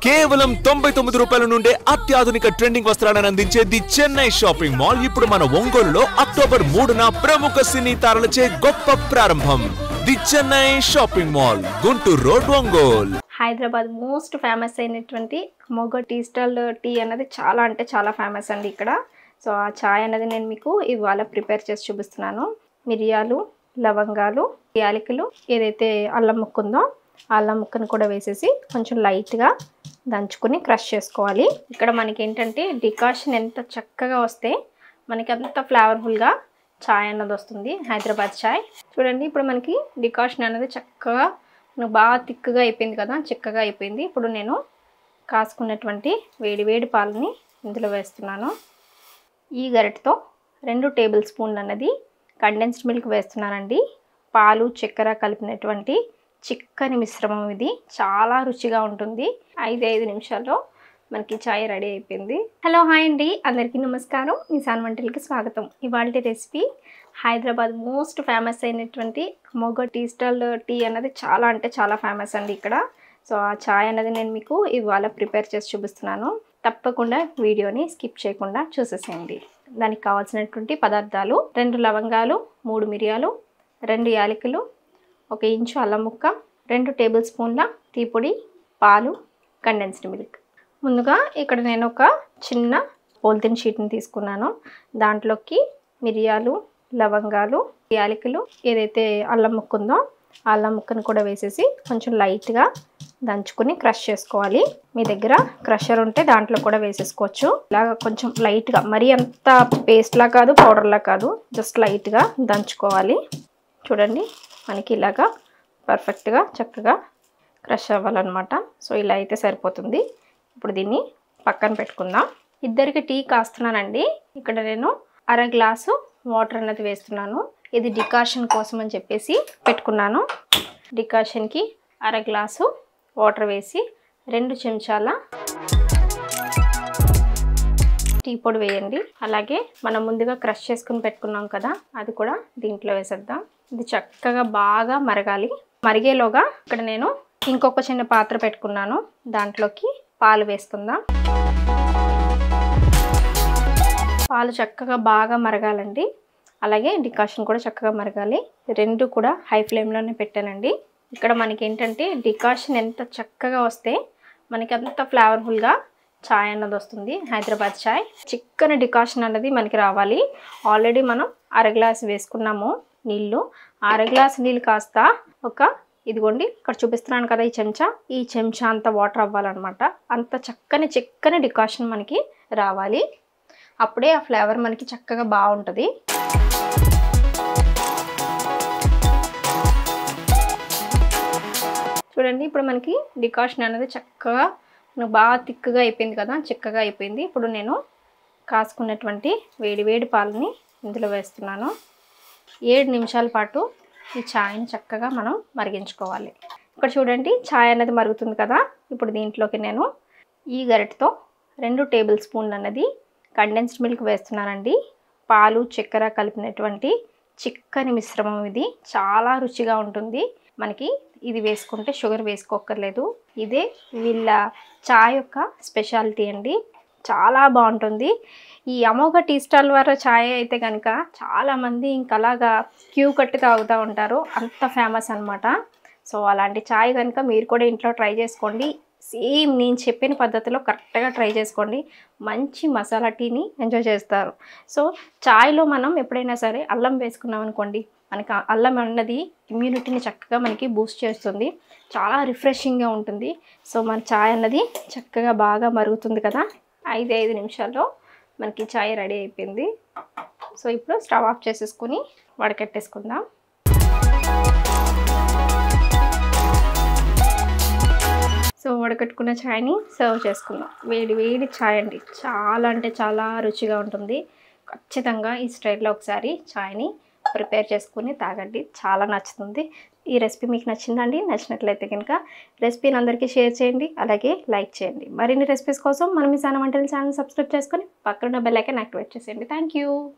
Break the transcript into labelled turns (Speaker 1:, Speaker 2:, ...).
Speaker 1: కేవలం 99 రూపాయల నుండే అత్యాధునిక ట్రెండింగ్ వస్త్రాలను అందించే ది చెన్నై షాపింగ్ మాల్ ఇప్పుడు మన ఒంగోలులో అక్టోబర్ 3న ప్రముఖ సినీ తారలచే గొప్ప ప్రారంభం. The Chennai shopping mall, Guntur road, Ongole.
Speaker 2: Hyderabad most famous అయినటువంటి మొగ టీ స్టాల్ టీ అనేది చాలా అంటే చాలా ఫేమస్ అండి ఇక్కడ. సో ఆ చాయ్ అనేది నేను మీకు ఇవాళ ప్రిపేర్ చేసి చూపిస్తున్నాను. మిరియాలు, లవంగాలు, యాలకులు, ఏదైతే అల్లం ముక్క ఉందో ఆ అల్లం ముక్కను కూడా వేసేసి కొంచెం లైట్గా దంచుకొని క్రష్ చేసుకోవాలి. ఇక్కడ మనకి ఏంటంటే డికాషన్ ఎంత చక్కగా వస్తే మనకి అంత ఫ్లేవర్ఫుల్గా చాయ్ అన్నది వస్తుంది, హైదరాబాద్ చాయ్. చూడండి ఇప్పుడు మనకి డికాషన్ అనేది చక్కగా బాగా తిక్కుగా అయిపోయింది కదా, చిక్కగా అయిపోయింది. ఇప్పుడు నేను కాసుకున్నటువంటి వేడి పాలని ఇందులో వేస్తున్నాను. ఈ గరిటతో 2 టేబుల్ స్పూన్లు అన్నది కండెన్స్డ్ మిల్క్ వేస్తున్నానండి. పాలు, చక్కెర కలిపినటువంటి చిక్కని మిశ్రమం ఇది. చాలా రుచిగా ఉంటుంది. 5 నిమిషాల్లో మనకి చాయ్ రెడీ అయిపోయింది. హలో, హాయ్ అండి, అందరికీ నమస్కారం. నిసాన్ వంటలకి స్వాగతం. ఇవాళ రెసిపీ హైదరాబాద్ మోస్ట్ ఫేమస్ అయినటువంటి మొగ టీ స్టాల్ టీ అన్నది చాలా అంటే చాలా ఫేమస్ అండి ఇక్కడ. సో ఆ చాయ్ అనేది నేను మీకు ఇవాళ ప్రిపేర్ చేసి చూపిస్తున్నాను. తప్పకుండా వీడియోని స్కిప్ చేయకుండా చూసేసేయండి. దానికి కావాల్సినటువంటి పదార్థాలు: 2 లవంగాలు, 3 మిరియాలు, 2 యాలకులు, 1 ఇంచు అల్లం ముక్క, 2 టేబుల్ స్పూన్ల టీ పొడి, పాలు, కండెన్స్డ్ మిల్క్. ముందుగా ఇక్కడ నేను ఒక చిన్న పోలిథిన్ షీట్ని తీసుకున్నాను. దాంట్లోకి మిరియాలు, లవంగాలు, యాలకులు, ఏదైతే అల్లం ముక్క ఉందో ఆ అల్లం ముక్కను కూడా వేసేసి కొంచెం లైట్గా దంచుకొని క్రష్ చేసుకోవాలి. మీ దగ్గర క్రషర్ ఉంటే దాంట్లో కూడా వేసేసుకోవచ్చు. ఇలాగ కొంచెం లైట్గా, మరీ అంత పేస్ట్లా కాదు, పౌడర్లా కాదు, జస్ట్ లైట్గా దంచుకోవాలి. చూడండి మనకి ఇలాగా పర్ఫెక్ట్గా చక్కగా క్రష్ అవ్వాలన్నమాట. సో ఇలా అయితే సరిపోతుంది. ఇప్పుడు దీన్ని పక్కన పెట్టుకుందాం. ఇద్దరికి టీ కాస్తున్నానండి. ఇక్కడ నేను 1/2 గ్లాసు వాటర్ అన్నది వేస్తున్నాను. ఇది డికాషన్ కోసం అని చెప్పేసి పెట్టుకున్నాను. డికాషన్కి 1/2 గ్లాసు వాటర్ వేసి 2 చెంచాల టీ పొడి వేయండి. అలాగే మనం ముందుగా క్రష్ చేసుకుని పెట్టుకున్నాం కదా, అది కూడా దీంట్లో వేసేద్దాం. ఇది చక్కగా బాగా మరగాలి. మరిగేలోగా ఇక్కడ నేను ఇంకొక చిన్న పాత్ర పెట్టుకున్నాను. దాంట్లోకి పాలు వేసుకుందాం. పాలు చక్కగా బాగా మరగాలండి. అలాగే డికాషన్ కూడా చక్కగా మరగాలి. 2 కూడా హై ఫ్లేమ్లోనే పెట్టానండి. ఇక్కడ మనకి ఏంటంటే డికాషన్ ఎంత చక్కగా వస్తే మనకి అంత ఫ్లేవర్ఫుల్గా చాయ్ అన్నది వస్తుంది, హైదరాబాద్ చాయ్. చిక్కని డికాషన్ అన్నది మనకి రావాలి. ఆల్రెడీ మనం 1/2 గ్లాస్ వేసుకున్నాము నీళ్ళు. 1/2 గ్లాస్ నీళ్ళు కాస్త ఇదిగోండి ఇక్కడ చూపిస్తున్నాను కదా, ఈ చెంచా అంత వాటర్ అవ్వాలన్నమాట. అంత చిక్కని డికాషన్ మనకి రావాలి. అప్పుడే ఆ ఫ్లేవర్ మనకి చక్కగా బాగుంటుంది. చూడండి ఇప్పుడు మనకి డికాషన్ అనేది చక్కగా బాగా తిక్కుగా అయిపోయింది కదా, చిక్కగా అయిపోయింది. ఇప్పుడు నేను కాసుకున్నటువంటి వేడి పాలని ఇందులో వేస్తున్నాను. 7 నిమిషాల పాటు ఈ ఛాయ్ని చక్కగా మనం మరిగించుకోవాలి. ఇక్కడ చూడండి ఛాయ్ అనేది మరుగుతుంది కదా. ఇప్పుడు దీంట్లోకి నేను ఈ గరిటతో 2 టేబుల్ స్పూన్లు అన్నది కండెన్స్డ్ మిల్క్ వేస్తున్నానండి. పాలు, చక్కెర కలిపినటువంటి చిక్కని మిశ్రమం ఇది. చాలా రుచిగా ఉంటుంది. మనకి ఇది వేసుకుంటే షుగర్ వేసుకోక్కర్లేదు. ఇదే వీళ్ళ చాయ్ యొక్క స్పెషాలిటీ అండి. చాలా బాగుంటుంది. ఈ అమోఘ టీ స్టాల్ వారి ఛాయ్ అయితే కనుక చాలామంది అలాగా క్యూ కట్టి తాగుతూ ఉంటారు. అంత ఫేమస్ అనమాట. సో అలాంటి ఛాయ్ కనుక మీరు కూడా ఇంట్లో ట్రై చేసుకోండి. సేమ్ నేను చెప్పిన పద్ధతిలో కరెక్ట్గా ట్రై చేసుకోండి. మంచి మసాలా టీని ఎంజాయ్ చేస్తారు. సో ఛాయ్లో మనం ఎప్పుడైనా సరే అల్లం వేసుకున్నాం అనుకోండి, మనకి అల్లం అన్నది ఇమ్యూనిటీని చక్కగా మనకి బూస్ట్ చేస్తుంది. చాలా రిఫ్రెషింగ్గా ఉంటుంది. సో మన ఛాయ్ అన్నది చక్కగా బాగా మరుగుతుంది కదా. 5 నిమిషాల్లో మనకి చాయ్ రెడీ అయిపోయింది. సో ఇప్పుడు స్టవ్ ఆఫ్ చేసేసుకొని వడకట్టేసుకుందాం. సో వడకట్టుకున్న ఛాయ్ని సర్వ్ చేసుకుందాం. వేడి ఛాయ్ అండి. చాలా అంటే చాలా రుచిగా ఉంటుంది. ఖచ్చితంగా ఈ స్టైల్లో ఒకసారి ఛాయ్ని ప్రిపేర్ చేసుకుని తాగండి. చాలా నచ్చుతుంది. ఈ రెసిపీ మీకు నచ్చిందండి? నచ్చినట్లయితే కనుక రెసిపీని అందరికీ షేర్ చేయండి. అలాగే లైక్ చేయండి. మరిన్ని రెసిపీస్ కోసం మన నిసాన్ వంటల ఛానల్ సబ్స్క్రైబ్ చేసుకొని పక్కన బెల్ ఐకాన్ యాక్టివేట్ చేసేయండి. Thank you.